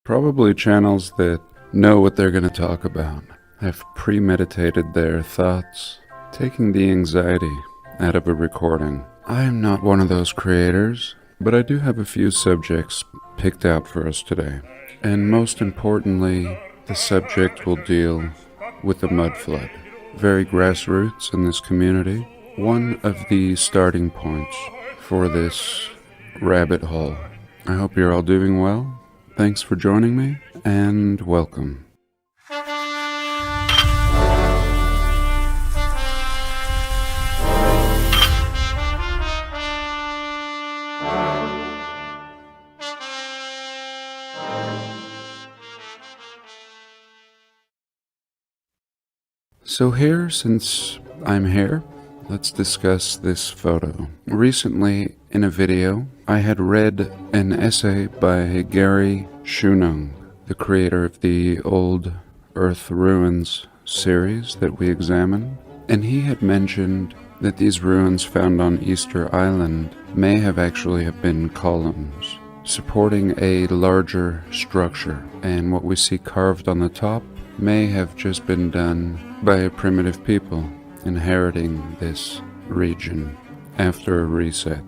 Probably channels that know what they're going to talk about, have premeditated their thoughts, taking the anxiety out of a recording. I am not one of those creators, but I do have a few subjects picked out for us today. And most importantly, the subject will deal with the mud flood. Very grassroots in this community. One of the starting points for this rabbit hole. I hope you're all doing well. Thanks for joining me, and welcome. So here, since I'm here, let's discuss this photo. Recently, in a video, I had read an essay by Gary Shunung, the creator of the Old Earth Ruins series that we examined, and he had mentioned that these ruins found on Easter Island may have actually have been columns, supporting a larger structure, and what we see carved on the top may have just been done by a primitive people inheriting this region after a reset.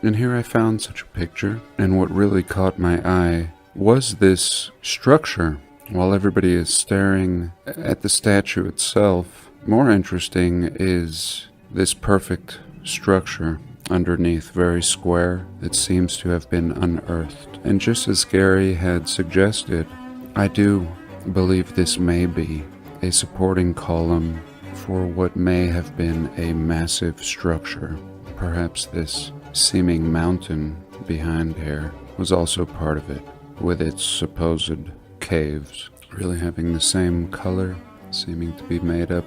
And here I found such a picture, and what really caught my eye was this structure. While everybody is staring at the statue itself, more interesting is this perfect structure underneath, very square, that seems to have been unearthed. And just as Gary had suggested, I do believe this may be a supporting column for what may have been a massive structure. Perhaps this seeming mountain behind here was also part of it, with its supposed caves, really having the same color, seeming to be made up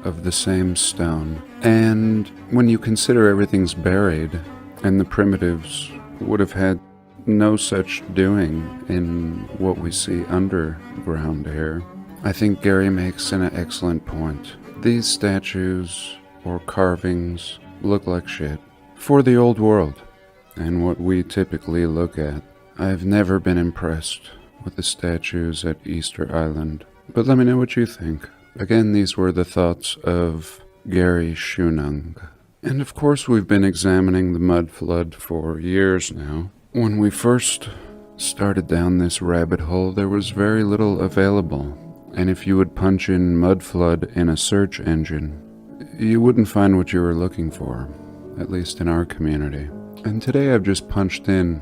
of the same stone. And when you consider everything's buried, and the primitives would have had no such doing in what we see underground here, I think Gary makes an excellent point. These statues or carvings look like shit for the old world and what we typically look at. I've never been impressed with the statues at Easter Island, but let me know what you think. Again, these were the thoughts of Gary Shunung. And of course, we've been examining the mud flood for years now. When we first started down this rabbit hole, there was very little available. And if you would punch in mud flood in a search engine, you wouldn't find what you were looking for, at least in our community. And today I've just punched in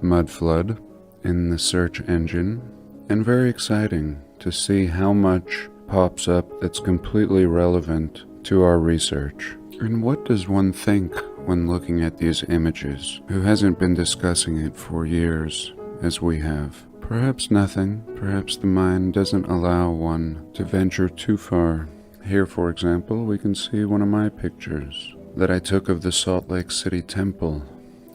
mud flood in the search engine, and very exciting to see how much pops up that's completely relevant to our research. And what does one think when looking at these images, who hasn't been discussing it for years as we have? Perhaps nothing. Perhaps the mind doesn't allow one to venture too far. Here, for example, we can see one of my pictures that I took of the Salt Lake City Temple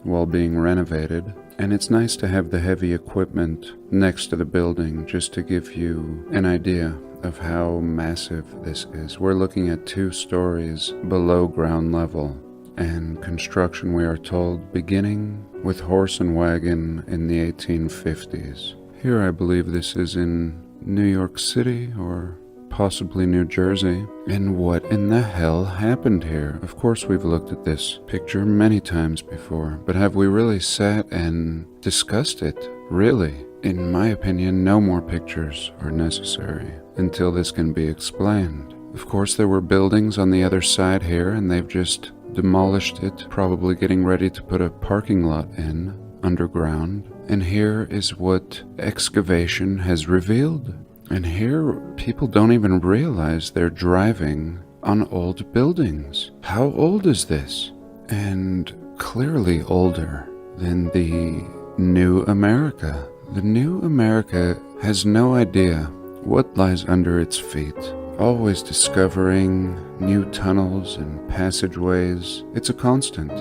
while being renovated. And it's nice to have the heavy equipment next to the building just to give you an idea of how massive this is. We're looking at 2 stories below ground level, and construction, we are told, beginning with horse and wagon in the 1850s. Here I believe this is in New York City or possibly New Jersey. And what in the hell happened here? Of course we've looked at this picture many times before, but have we really sat and discussed it? Really? In my opinion, no more pictures are necessary until this can be explained. Of course there were buildings on the other side here, and they've just demolished it, probably getting ready to put a parking lot in underground. And here is what excavation has revealed. And here people don't even realize they're driving on old buildings. How old is this? And clearly older than the new America. The new America has no idea what lies under its feet, always discovering new tunnels and passageways. It's a constant.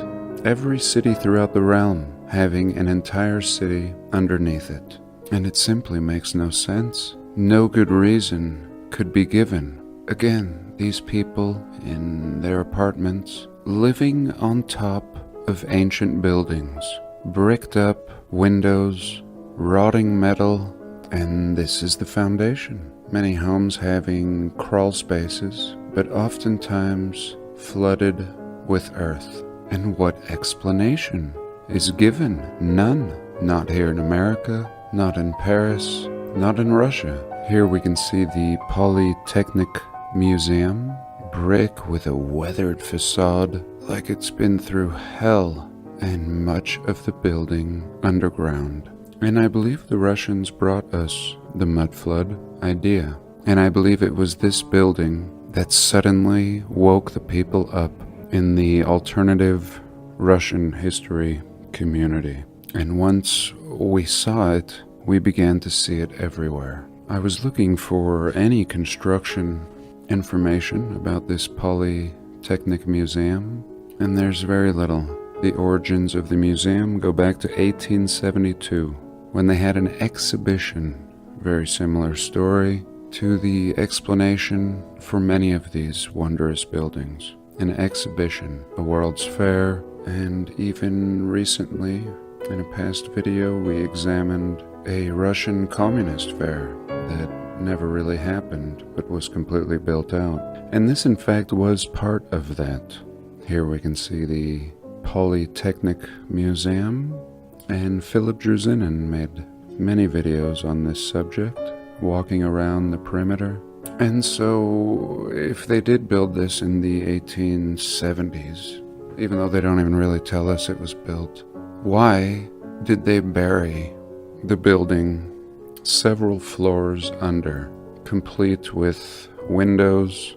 Every city throughout the realm having an entire city underneath it. And it simply makes no sense. No good reason could be given. Again, these people in their apartments living on top of ancient buildings, bricked up windows, rotting metal, And this is the foundation. Many homes having crawl spaces, but oftentimes flooded with earth. And what explanation is given? None. Not here in America, not in Paris, not in Russia. Here we can see the Polytechnic Museum, brick with a weathered facade like it's been through hell, and much of the building underground. And I believe the Russians brought us the mud flood idea. And I believe it was this building that suddenly woke the people up in the alternative Russian history community. And once we saw it, we began to see it everywhere. I was looking for any construction information about this Polytechnic Museum, and there's very little. The origins of the museum go back to 1872, when they had an exhibition. Very similar story to the explanation for many of these wondrous buildings. An exhibition, a World's Fair, and even recently, in a past video, we examined a Russian communist fair that never really happened, but was completely built out. And this, in fact, was part of that. Here we can see the Polytechnic Museum, and Philip Druzinin made many videos on this subject, walking around the perimeter. And so, if they did build this in the 1870s, even though they don't even really tell us it was built, why did they bury the building several floors under, complete with windows?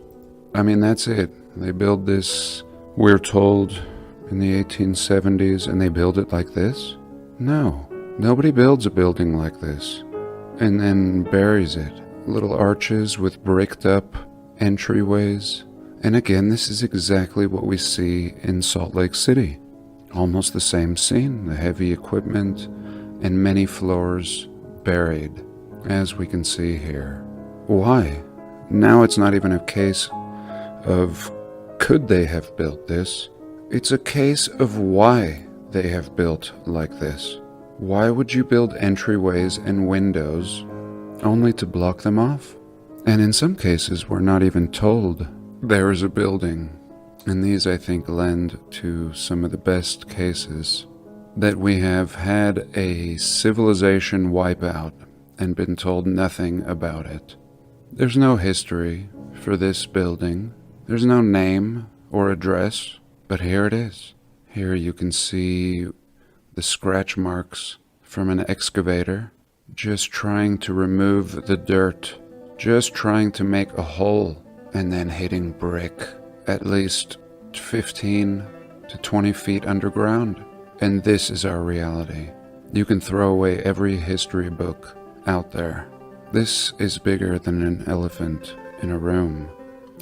I mean, that's it. They build this, we're told, in the 1870s, and they build it like this? No. Nobody builds a building like this and then buries it. Little arches with bricked up entryways. And again, this is exactly what we see in Salt Lake City. Almost the same scene, the heavy equipment and many floors buried, as we can see here. Why? Now it's not even a case of could they have built this? It's a case of why they have built like this. Why would you build entryways and windows only to block them off? And in some cases, we're not even told there is a building. And these, I think, lend to some of the best cases that we have had a civilization wipe out and been told nothing about it. There's no history for this building. There's no name or address, but here it is. Here you can see the scratch marks from an excavator, just trying to remove the dirt, just trying to make a hole, and then hitting brick at least 15 to 20 feet underground. And this is our reality. You can throw away every history book out there. This is bigger than an elephant in a room,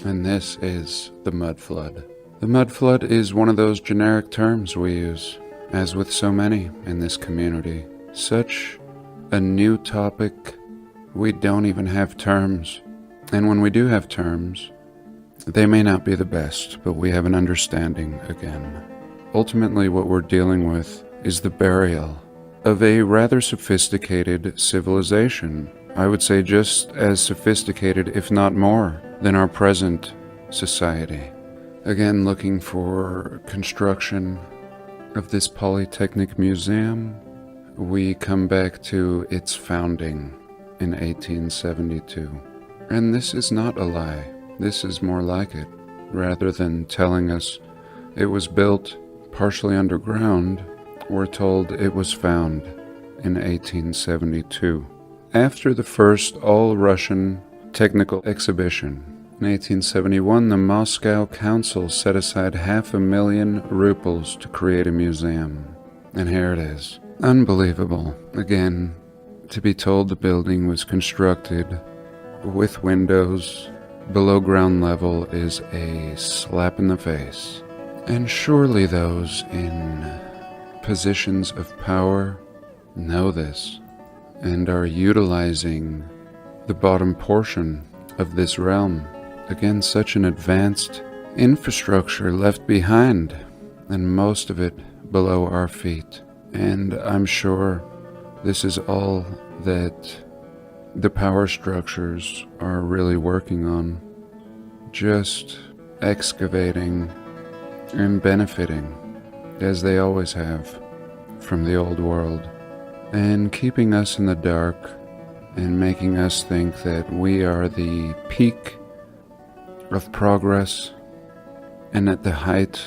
and this is the mud flood. The mud flood is one of those generic terms we use, as with so many in this community. Such a new topic, we don't even have terms. And when we do have terms, they may not be the best, but we have an understanding again. Ultimately, what we're dealing with is the burial of a rather sophisticated civilization. I would say just as sophisticated, if not more, than our present society. Again, looking for construction of this Polytechnic Museum, we come back to its founding in 1872. And this is not a lie. This is more like it. Rather than telling us it was built partially underground, we're told it was found in 1872. After the first all-Russian technical exhibition, in 1871, the Moscow Council set aside 500,000 rubles to create a museum. And here it is. Unbelievable. Again, to be told the building was constructed with windows below ground level is a slap in the face. And surely those in positions of power know this and are utilizing the bottom portion of this realm. Again, such an advanced infrastructure left behind, and most of it below our feet. And I'm sure this is all that the power structures are really working on, just excavating and benefiting, as they always have, from the old world, and keeping us in the dark and making us think that we are the peak of progress and at the height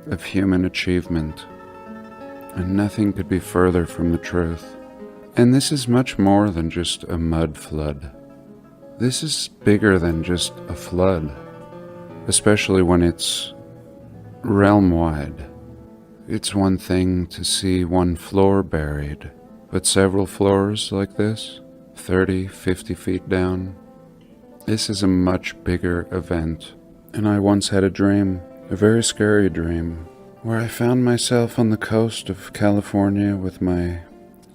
of human achievement. And nothing could be further from the truth. And this is much more than just a mud flood. This is bigger than just a flood, especially when it's realm-wide. It's one thing to see one floor buried, but several floors like this, 30, 50 feet down, this is a much bigger event. And I once had a dream, a very scary dream, where I found myself on the coast of California with my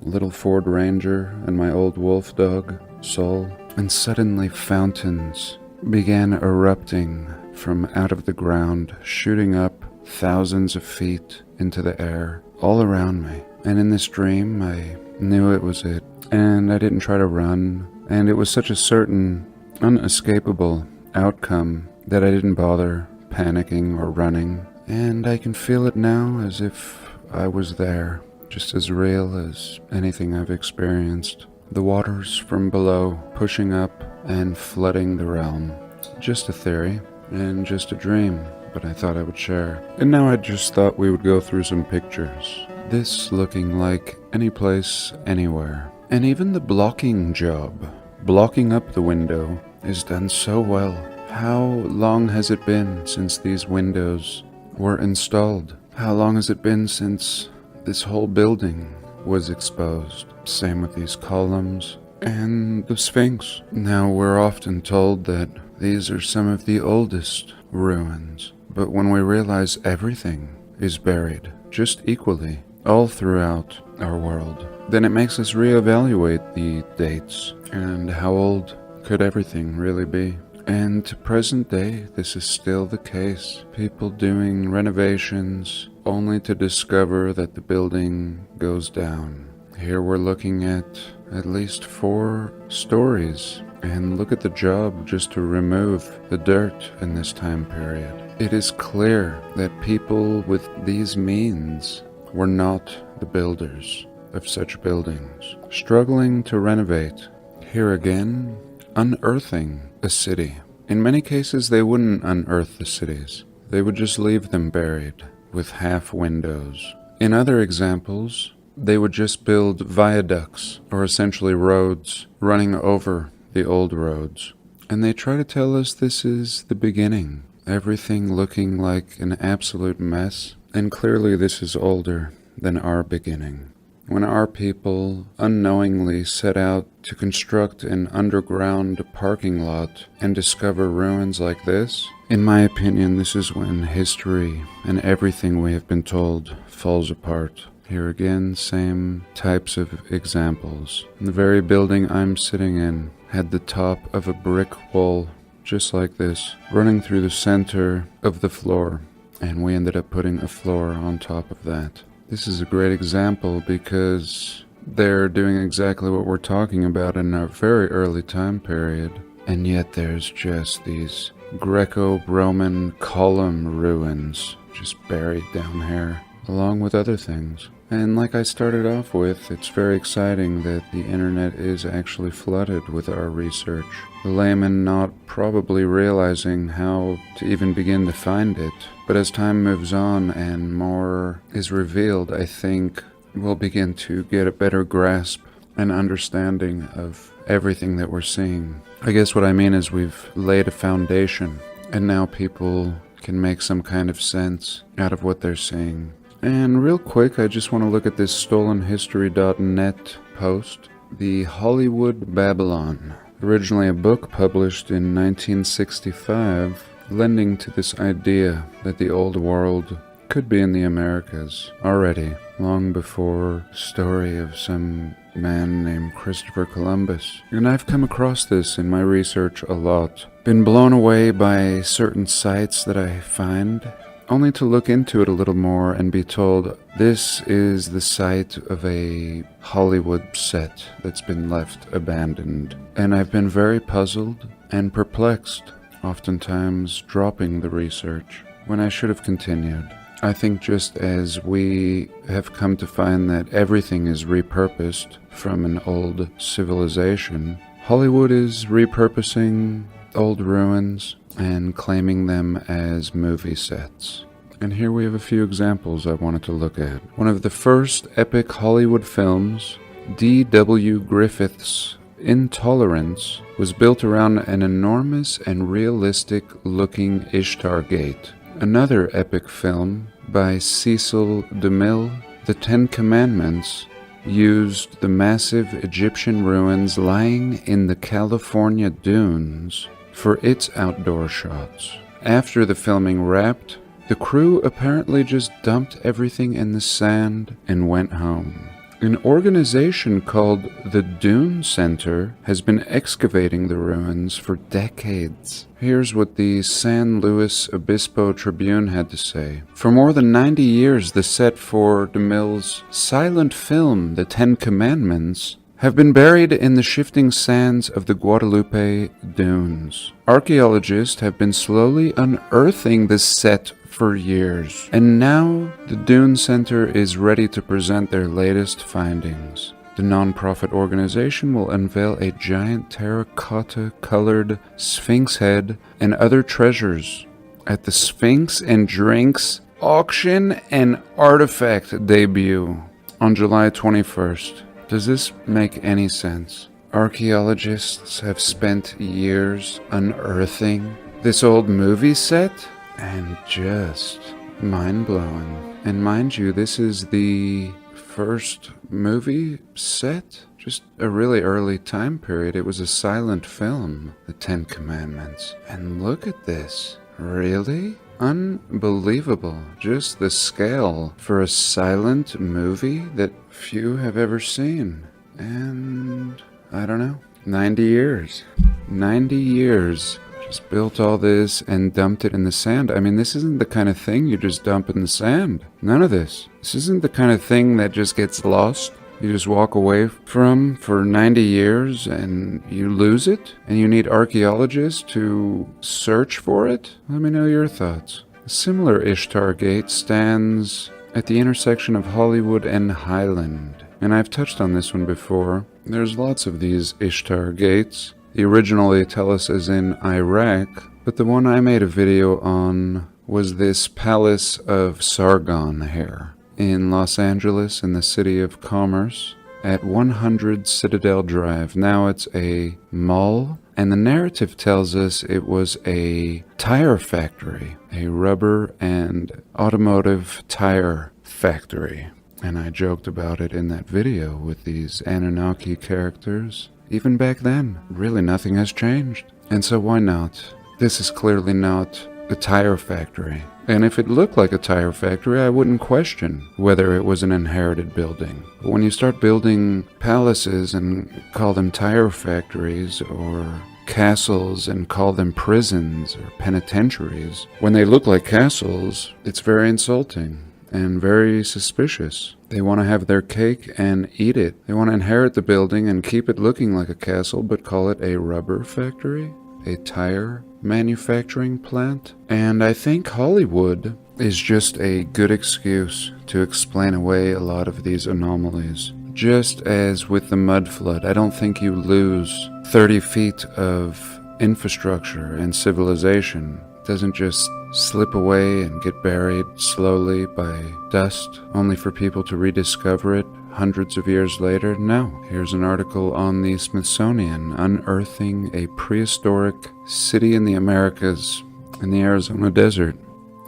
little Ford Ranger and my old wolf dog, Sol, and suddenly fountains began erupting from out of the ground, shooting up thousands of feet into the air, all around me. And in this dream, I knew it was it, and I didn't try to run, and it was such a certain, unescapable outcome that I didn't bother panicking or running. And I can feel it now as if I was there, just as real as anything I've experienced. The waters from below pushing up and flooding the realm. Just a theory, and just a dream, but I thought I would share. And now I just thought we would go through some pictures. This looking like any place, anywhere. And even the blocking job, blocking up the window, is done so well. How long has it been since these windows were installed? How long has it been since this whole building was exposed? Same with these columns and the Sphinx. Now we're often told that these are some of the oldest ruins, but when we realize everything is buried just equally all throughout our world, then it makes us reevaluate the dates and how old could everything really be. And to present day, this is still the case. People doing renovations only to discover that the building goes down. Here we're looking at least 4 stories, and look at the job just to remove the dirt in this time period. It is clear that people with these means were not the builders of such buildings. Struggling to renovate. Here again, unearthing a city. In many cases, they wouldn't unearth the cities. They would just leave them buried with half windows. In other examples, they would just build viaducts, or essentially roads, running over the old roads. And they try to tell us this is the beginning, everything looking like an absolute mess. And clearly this is older than our beginning. When our people unknowingly set out to construct an underground parking lot and discover ruins like this, in my opinion, this is when history and everything we have been told falls apart. Here again, same types of examples. The very building I'm sitting in had the top of a brick wall just like this, running through the center of the floor, and we ended up putting a floor on top of that. This is a great example because they're doing exactly what we're talking about in a very early time period, and yet there's just these Greco-Roman column ruins just buried down here, along with other things. And like I started off with, it's very exciting that the internet is actually flooded with our research. The layman not probably realizing how to even begin to find it. But as time moves on and more is revealed, I think we'll begin to get a better grasp and understanding of everything that we're seeing. I guess what I mean is we've laid a foundation, and now people can make some kind of sense out of what they're seeing. And real quick, I just want to look at this stolenhistory.net post. The Hollywood Babylon, originally a book published in 1965, lending to this idea that the old world could be in the Americas already, long before the story of some man named Christopher Columbus. And I've come across this in my research a lot. Been blown away by certain sites that I find only to look into it a little more and be told this is the site of a Hollywood set that's been left abandoned. And I've been very puzzled and perplexed, oftentimes dropping the research when I should have continued. I think just as we have come to find that everything is repurposed from an old civilization, Hollywood is repurposing old ruins and claiming them as movie sets. And here we have a few examples I wanted to look at. One of the first epic Hollywood films, D.W. Griffith's Intolerance, was built around an enormous and realistic-looking Ishtar Gate. Another epic film by Cecil DeMille, The Ten Commandments, used the massive Egyptian ruins lying in the California dunes for its outdoor shots. After the filming wrapped, the crew apparently just dumped everything in the sand and went home. An organization called the Dune Center has been excavating the ruins for decades. Here's what the San Luis Obispo Tribune had to say. For more than 90 years, the set for DeMille's silent film, The Ten Commandments, have been buried in the shifting sands of the Guadalupe Dunes. Archaeologists have been slowly unearthing this set for years, and now the Dune Center is ready to present their latest findings. The non-profit organization will unveil a giant terracotta-colored Sphinx head and other treasures at the Sphinx and Drinks Auction and Artifact debut on July 21st. Does this make any sense? Archaeologists have spent years unearthing this old movie set, and just mind-blowing. And mind you, this is the first movie set, just a really early time period. It was a silent film, The Ten Commandments. And look at this. Really? Unbelievable. Just the scale for a silent movie that few have ever seen. And I don't know, 90 years. 90 years. Just built all this and dumped it in the sand. I mean, this isn't the kind of thing you just dump in the sand. None of this. This isn't the kind of thing that just gets lost. You just walk away from for 90 years and you lose it, and you need archaeologists to search for it? Let me know your thoughts. A similar Ishtar Gate stands at the intersection of Hollywood and Highland. And I've touched on this one before. There's lots of these Ishtar Gates. The original, they tell us, is in Iraq, but the one I made a video on was this Palace of Sargon here in Los Angeles, in the City of Commerce, at 100 Citadel Drive. Now it's a mall, and the narrative tells us it was a tire factory, a rubber and automotive tire factory. And I joked about it in that video with these Anunnaki characters. Even back then, really nothing has changed. And so why not? This is clearly not a tire factory. And if it looked like a tire factory, I wouldn't question whether it was an inherited building. But when you start building palaces and call them tire factories, or castles and call them prisons or penitentiaries, when they look like castles, it's very insulting and very suspicious. They want to have their cake and eat it. They want to inherit the building and keep it looking like a castle, but call it a rubber factory, a tire manufacturing plant. And I think Hollywood is just a good excuse to explain away a lot of these anomalies. Just as with the mud flood, I don't think you lose 30 feet of infrastructure and civilization. It doesn't just slip away and get buried slowly by dust, only for people to rediscover it hundreds of years later. No. Here's an article on the Smithsonian unearthing a prehistoric city in the Americas in the Arizona desert.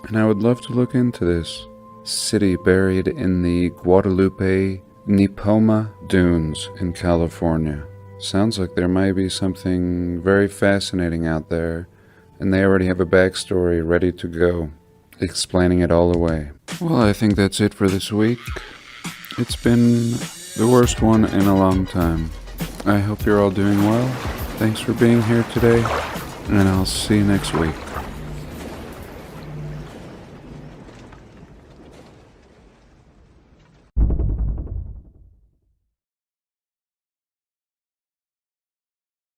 And I would love to look into this city buried in the Guadalupe Nipomo Dunes in California. Sounds like there might be something very fascinating out there, and they already have a backstory ready to go, explaining it all away. Well, I think that's it for this week. It's been the worst one in a long time. I hope you're all doing well. Thanks for being here today, and I'll see you next week.